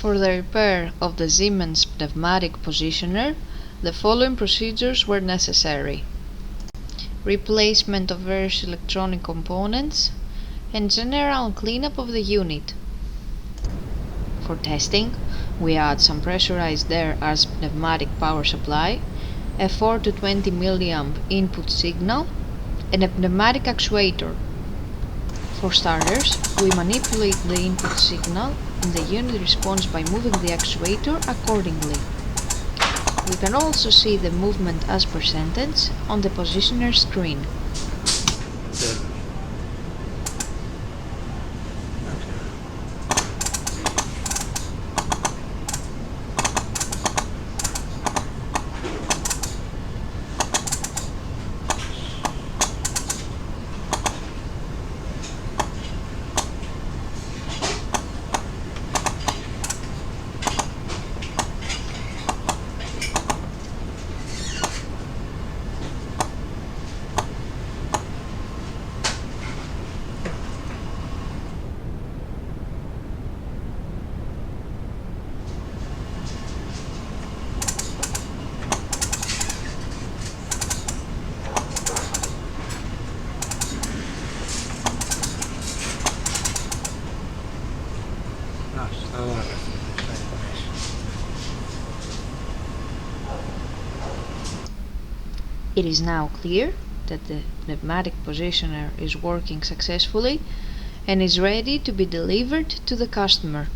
For the repair of the Siemens Pneumatic positioner, the following procedures were necessary: replacement of various electronic components and general cleanup of the unit. For testing, we add some pressurized air as pneumatic power supply, a 4 to 20 mA input signal, and a pneumatic actuator. For starters, we manipulate the input signal and the unit responds by moving the actuator accordingly. We can also see the movement as percentage on the positioner screen. It is now clear that the pneumatic positioner is working successfully and is ready to be delivered to the customer.